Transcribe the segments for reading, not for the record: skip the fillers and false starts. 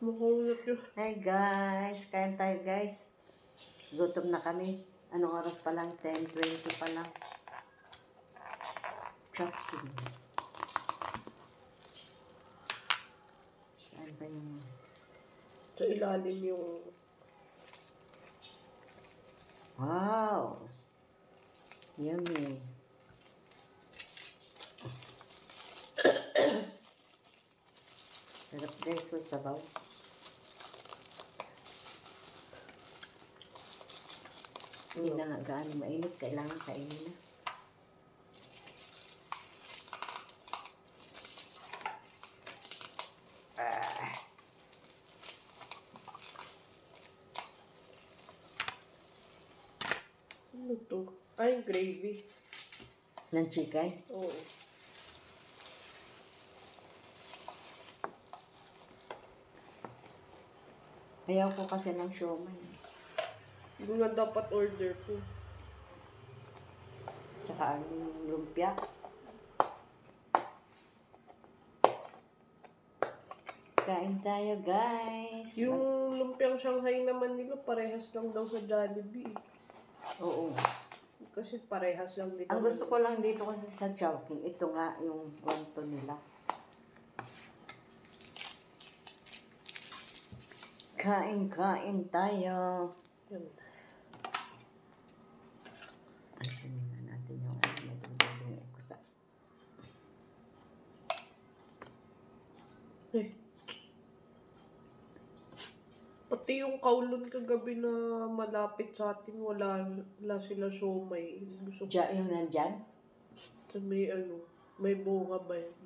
Makulat yun. Hi guys, kain tayo guys. Gutom na kami. Anong oras pa lang? 10:20 pa lang. Chopping. Saan ba yung... Sa ilalim yung... Wow! Yummy. Sarap guys, so sabaw. Hindi na nga gaano mainit. Kailangan kainin na. Ano to? Ay, gravy. Ng chicken. Oo. Ayaw ko kasi ng siomay. Hindi nga dapat order ko. Tsaka ang lumpia. Kain tayo guys. Yung lumpiang Shanghai naman nila, parehas lang daw sa Jollibee. Oo. Kasi parehas lang din. Ang gusto ko lang dito kasi sa Chowking, ito nga yung wonton nila. Kain tayo. Yan. Ayusin na natin yung medyo ko sa... Eh. Pati yung Kowloon kagabi na malapit sa atin, wala sila siomay. Gusto ko Yung nandyan? sa may bunga ba yan?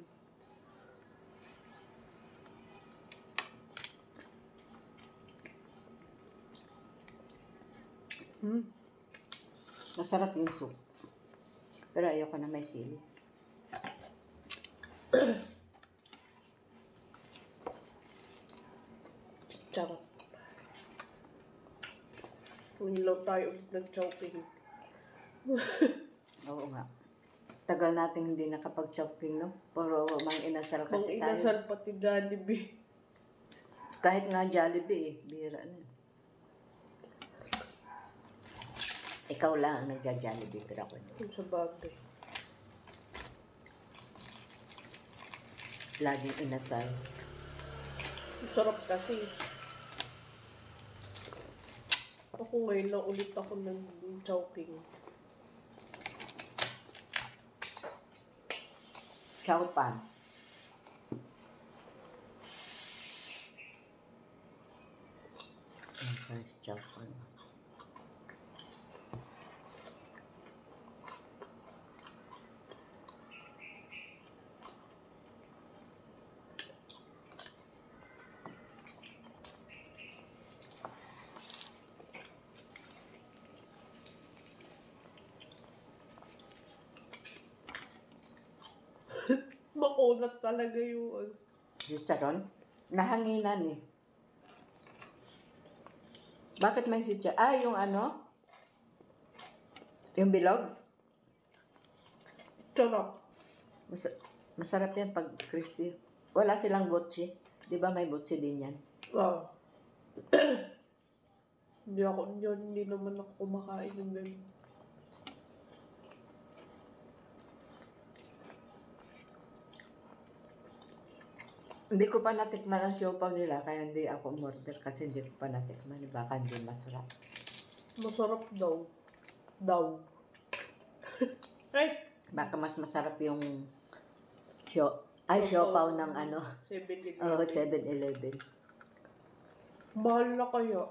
Masarap yung soup. Pero ayoko na may sili. Charot. Ngayon lang tayo ulit nag-chopping. Oo nga. Tagal natin hindi nakapag-chopping, no? Puro mang inasal kasi tayo. Inasal pati Jollibee. Kahit nga Jollibee, bira na. Ikaw lang ang nagja-Jollibee, pero ako hindi. Yung sa bagay. Laging inasal. Sarap kasi. Ako ngayon lang ulit ako nag-choking. Chow pan. Guys, chow pan. Makunat talaga yung Yung charon, nahanginan eh. Bakit may sitya? Yung ano? Yung bilog? sarap. Masarap yan pag crispy. Wala silang botchi. Di ba may botchi din yan? Wow. Hindi naman ako kumakain ng ganun. Hindi ko pa natikman ang siopaw nila, kaya hindi ako umorder kasi hindi ko pa natikman. Baka hindi masarap. Masarap daw. Right? Baka mas masarap yung siopaw ng ano. 7-Eleven. Oh, 7-Eleven. Mahal na kaya.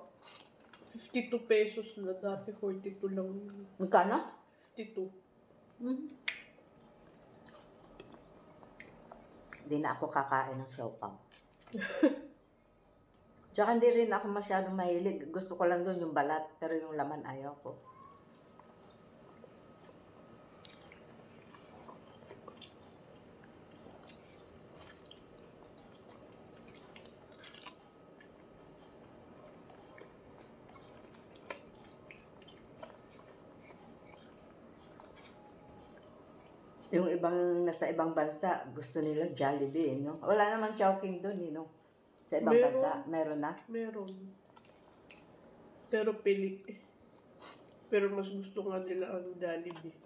52 pesos na. Dati 42 lang yun. Magkano? 52. Hindi na ako kakain ng siopaw. Tsaka hindi rin ako masyadong mahilig. Gusto ko lang doon yung balat, pero yung laman ayaw ko. Yung ibang nasa ibang bansa, gusto nila Jollibee, no? Wala naman Chowking doon, no? Sa ibang Meron. bansa, meron na. Meron. Pero pili. Pero mas gusto nga nila ang Jollibee.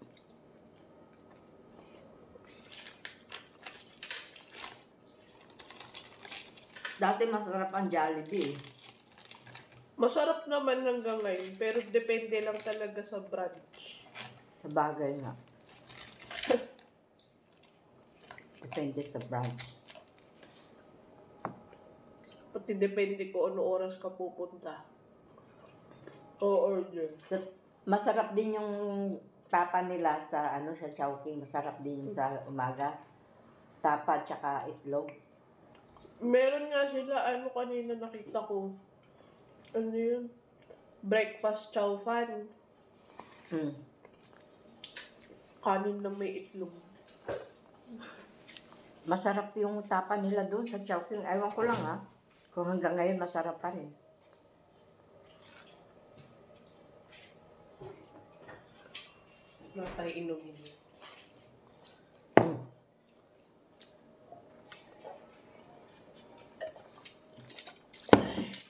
Dati masarap ang Jollibee. Masarap naman hanggang ngayon, pero depende lang talaga sa branch. Sa bagay nga. Depende sa branch. Pati depende ko ano oras ka pupunta. O order. Masarap din yung tapa nila sa sa Chowking. Masarap din yung sa umaga. Tapa tsaka itlog. Meron nga sila, kanina nakita ko. Ano yun? Breakfast chow fan. Hmm. Kanin na may itlog. Masarap yung tapa nila doon sa Chowking. Ewan ko lang ha. Kung hanggang ngayon masarap pa rin. Wala tayo inumin.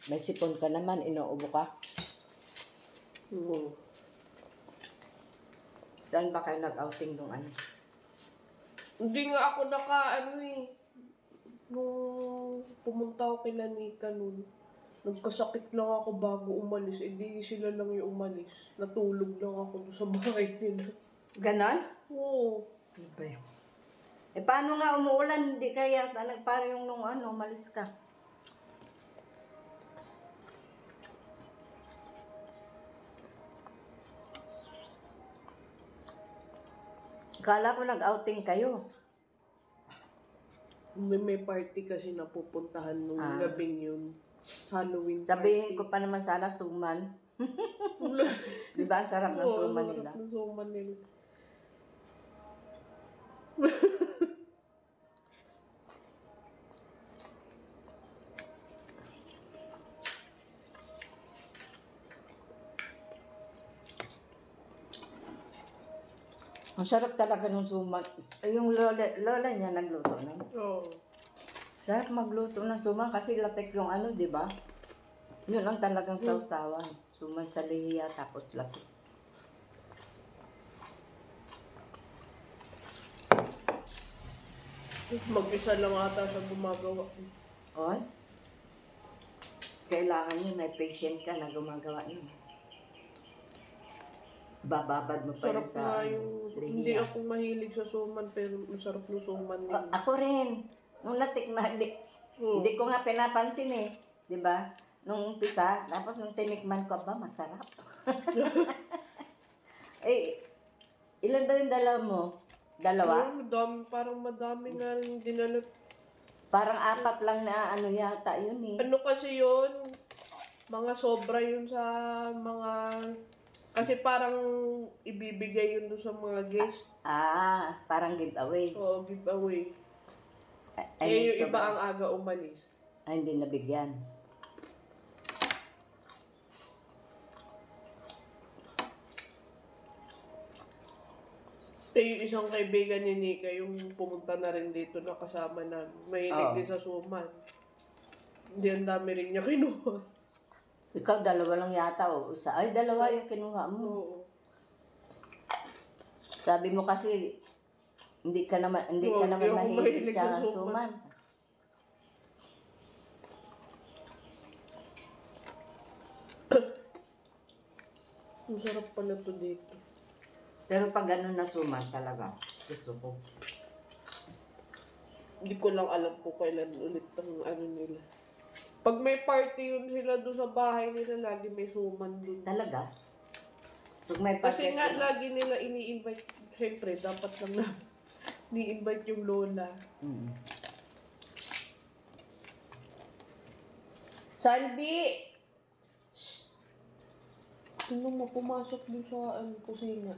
May sipon ka naman, inuubo ka. Oo. Saan ba kayo nag-outing nung ano? Hindi nga ako nung pumunta ako kila Nika nun, nagkasakit lang ako bago umalis. Di sila lang yung umalis. Natulog lang ako doon sa bahay nila. Ganon? Oo. Ano ba yun? Paano nga umuulan? Hindi kaya nagpara yung nung umalis ka. Kala ko nag-outing kayo. May party kasi na pupuntahan nung gabing yun. Halloween Sabihin ko pa naman sana suman. Di ba ang sarap ng suman nila? Ng suman nila. Ang sarap talaga ng suman. Yung lola niya nagluto no? Oo. Sarap magluto ng suman kasi latek yung di ba? Yun ang talagang sausawan. Suman sa lihiya tapos latek. Mag-isa lang ata siya gumagawa. On? Kailangan yun, may patient ka na gumagawa yun. Bababad mo pa Sarap yun sa nga yung... Hindi lihiya. ako mahilig sa suman, pero masarap yung suman nila. Ako rin. Nung natikman, hindi ko nga pinapansin eh. Di ba? Nung umpisa, tapos nung tinikman ko, ba, masarap. Ilan ba yung dalawa mo? Dalawa? Parang madami nga rin dinala. Parang 4 lang na yata yun eh. Ano kasi yun? Mga sobra yun sa mga... Kasi parang ibibigay yun doon sa mga guest. Parang giveaway. Oo, giveaway. Ay, Yung iba ang aga umalis. hindi nabigyan. Yung isang kaibigan ni Nika, yung pumunta na rin dito na kasama namin. Mahilig din sa suman. Hindi, ang dami rin niya kinuha. Ikaw, 2 lang yata o isa. Ay, 2 yung kinuha mo. Oo. Sabi mo kasi, hindi ka naman hindi ako mahilig mahilig sa sa suman. Ang sarap pala to dito. Pero pag ganun na suman talaga, gusto ko. Hindi ko lang alam kung kailan ulit ang nila. Pag may party yun sila doon sa bahay nila, lagi may suman doon. Talaga? Pag may Kasi nga, lagi nila ini-invite. Siyempre, dapat lang na ni-invite yung lola. Sandy! Shh! Tingnan mo, pumasok din sa kusina.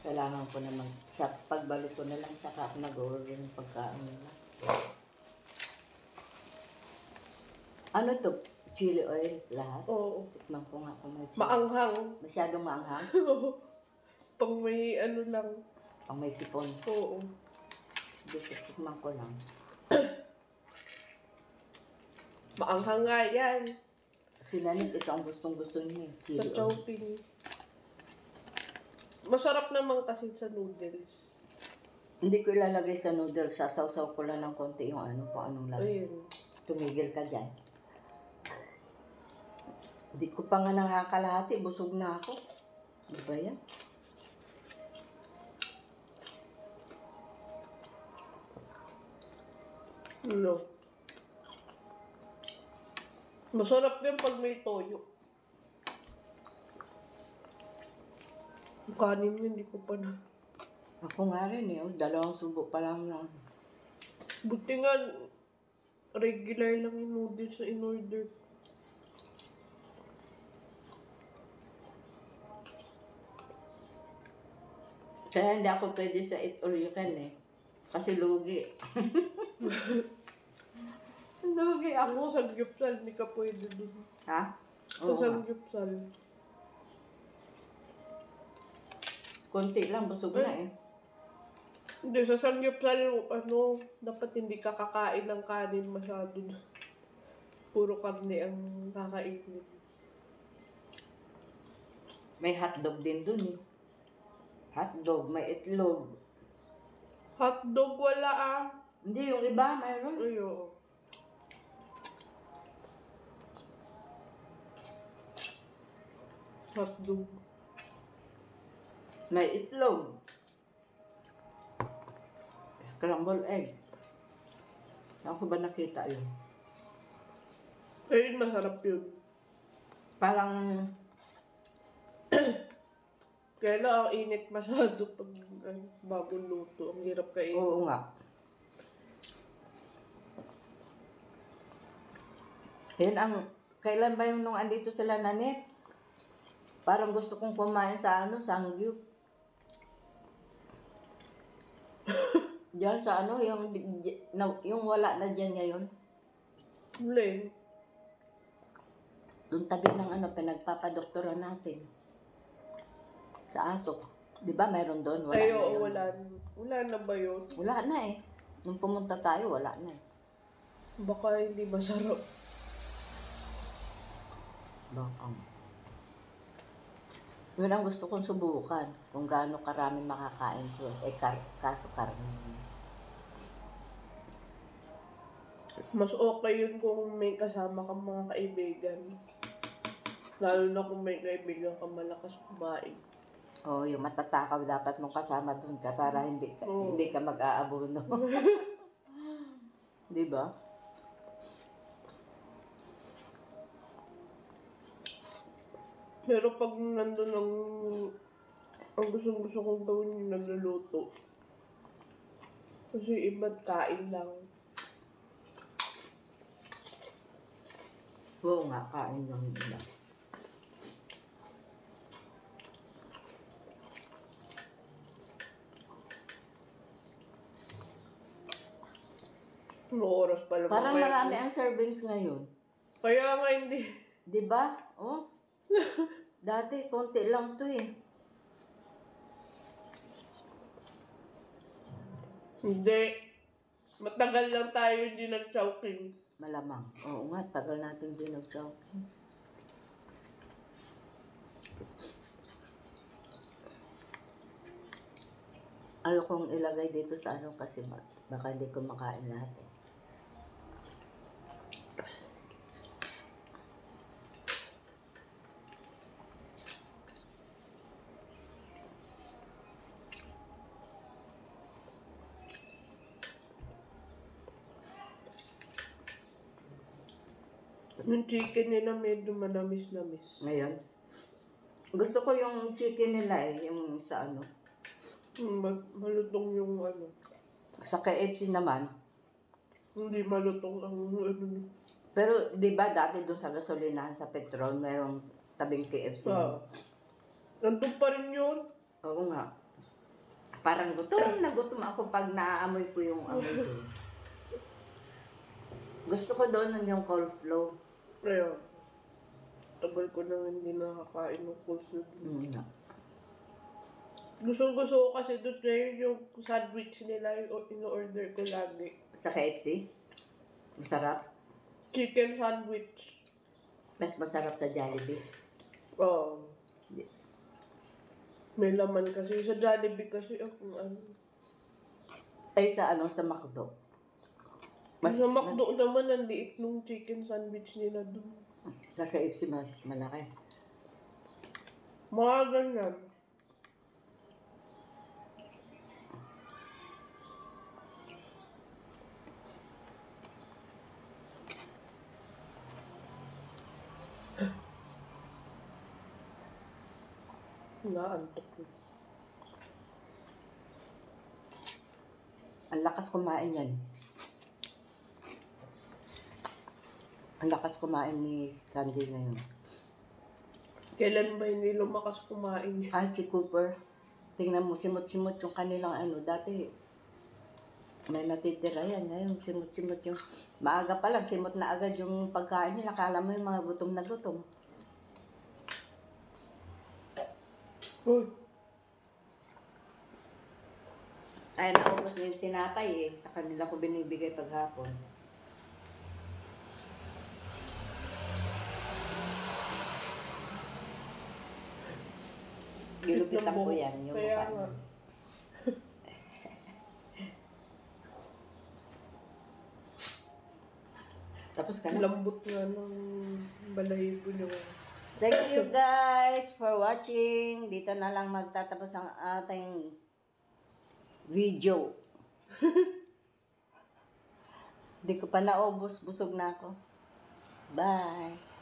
Kailangan ko naman, sa pagbalik ko na lang, saka ako nag-order ng pagkain nila. Ano to? Chili oil lahat? Oo. Tikman ko nga kung may chili. Maanghang. Masyadong maanghang? Pag may lang. Pang may sipon. Oo. Dito, tikman ko lang. Maanghang nga yan. Si Nanit, ito ang gustong-gusto niya. Sa Chili oil. Chowping. Masarap naman kasi sa noodles. Hindi ko ilalagay sa noodles. Sasaw-saw ko lang ng konti yung ano, kung anong lasa. Ayun. Tumigil ka dyan. Hindi ko pa nga nakakalahati. Busog na ako. Ano ba yan? No. Masarap yan pag may toyo. Yung kanin mo, hindi ko pa na. Ako nga rin eh. 2 subo pa lang na. Buti nga, regular lang yung noodles na in-order. Kaya hindi ako pwede sa eat all you can eh. Kasi lugi. Lugi ako. Ako sa gyupsal, hindi ka pwede dun. Ha? Sa Oo nga. gyupsal. Konti lang, busog na eh. Hindi, sa samgyupsal, ano, dapat hindi ka kakain ng kanin masyado. Puro karne ang kakainin. May hotdog din dun eh. Hotdog, may itlog. Hotdog wala ah. Hindi, yung iba mayroon. Ay, oo. Hotdog. May itlog. Scrambled egg. Saan ko ba nakita yun? Ayun, masarap yun. Parang, Kaya lang, ang init masyado pag bagong luto. Ang hirap kainin. oo nga. Yun ang, kailan ba yung nung andito sila Nanit? Parang gusto kong kumain sa ano, Sangyup. Diyan sa ano, yung wala na dyan ngayon. Huli. Doon tabi ng ano, pinagpapadoktora natin. Sa Asok. Di ba mayroon doon? Wala Ay, na oo, yun. wala. Wala na ba yun? Wala na eh. Nung pumunta tayo, wala na eh. Baka hindi masarap. Baka. Yun ang gusto kong subukan. Kung gaano karami makakain ko. Kaso karami. Mas okay yun kung may kasama kang mga kaibigan. Lalo na kung may kaibigan kang malakas kumain. Oh, yung matatakaw dapat mong kasama doon ka para Oo. hindi ka mag-aabono. Di ba? Pero pag nandun ang gusto kong gawin yung nagluluto. Kasi iba't kain lang. Oo nga, kain lang nila. Ano oras pa lang. Parang marami ang servings ngayon. Kaya nga hindi. Di ba? Oh. Dati, konti lang to eh. Hindi. Matagal lang tayo hindi nag-chowking. Malamang. Oo nga, tagal natin din nag-chowking. Ano kong ilagay dito sa ano kasi baka hindi ko makain lahat eh. Yung chicken nila medyo manamis-namis. Ngayon, gusto ko yung chicken nila eh, yung sa ano. Malutong yung ano. Sa KFC naman. Hindi malutong ang ano. Pero di ba dati doon sa gasolinahan sa petrol, merong tabing KFC. Nandun pa rin yun. Oo nga. Parang gutom na gutom ako pag naaamoy ko yung amoy doon. Gusto ko doon yung coleslaw. Kaya, tagal ko na hindi nakakain ng coleslaw. Nga. Gusto ko kasi doon yung sandwich nila yung in-order ko lagi. Sa KFC? Masarap. Chicken sandwich. Mas masarap sa Jollibee. Oh. May laman kasi. Sa Jollibee kasi ako ano. Ay, sa ano, sa McDo. Sa McDo naman, ang liit nung chicken sandwich nila doon. Sa KFC mas malaki. Mga ganyan. Naantok ko. Ang lakas kumain yan. Ang lakas kumain ni Sandy ngayon. Kailan ba hindi lumakas kumain niya? Kahit si Cooper, tingnan mo, simot-simot yung kanilang ano. Dati, may natitira yan. Ngayon, simot-simot yung... Maaga pa lang, simot na agad yung pagkain nila. Akala mo yung mga gutom na gutom. Uy, Ay, naubos na yung tinapay eh. Sa kanila ko binibigay paghapon. Gilupitan ko yan, yung kaya mukha nga. niya. Tapos ka na. Lambot nga ng balahibo niya. Thank you guys for watching. Dito na lang magtatapos ang ating video. Hindi ko pa naubos. Busog na ako. Bye.